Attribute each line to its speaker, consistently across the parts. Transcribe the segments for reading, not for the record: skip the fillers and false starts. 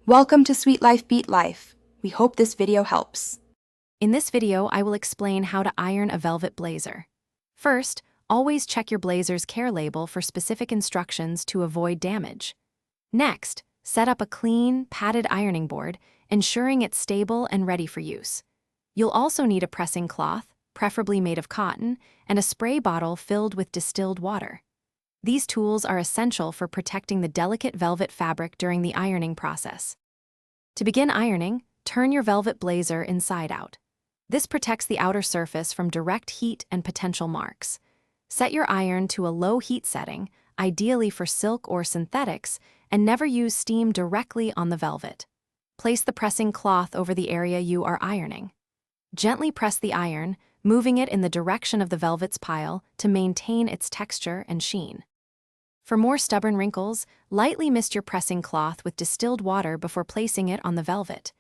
Speaker 1: Welcome to Sweet Life Beat Life. We hope this video helps.
Speaker 2: In this video, I will explain how to iron a velvet blazer. First, always check your blazer's care label for specific instructions to avoid damage. Next, set up a clean, padded ironing board, ensuring it's stable and ready for use. You'll also need a pressing cloth, preferably made of cotton, and a spray bottle filled with distilled water. These tools are essential for protecting the delicate velvet fabric during the ironing process. To begin ironing, turn your velvet blazer inside out. This protects the outer surface from direct heat and potential marks. Set your iron to a low heat setting, ideally for silk or synthetics, and never use steam directly on the velvet. Place the pressing cloth over the area you are ironing. Gently press the iron, moving it in the direction of the velvet's pile to maintain its texture and sheen. For more stubborn wrinkles, lightly mist your pressing cloth with distilled water before placing it on the velvet.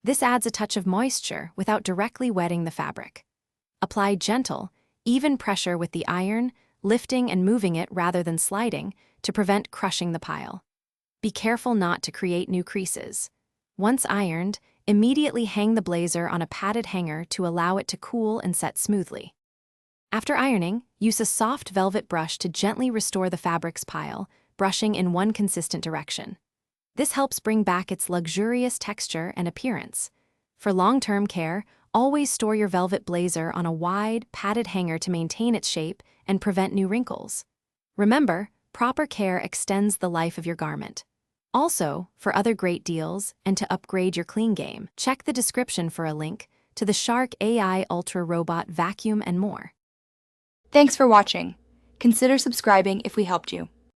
Speaker 2: This adds a touch of moisture without directly wetting the fabric. Apply gentle, even pressure with the iron, lifting and moving it rather than sliding to prevent crushing the pile. Be careful not to create new creases. Once ironed, immediately hang the blazer on a padded hanger to allow it to cool and set smoothly. After ironing, use a soft velvet brush to gently restore the fabric's pile, brushing in one consistent direction. This helps bring back its luxurious texture and appearance. For long-term care, always store your velvet blazer on a wide, padded hanger to maintain its shape and prevent new wrinkles. Remember, proper care extends the life of your garment. Also, for other great deals and to upgrade your clean game, check the description for a link to the Shark AI Ultra Robot Vacuum and more.
Speaker 1: Thanks for watching. Consider subscribing if we helped you.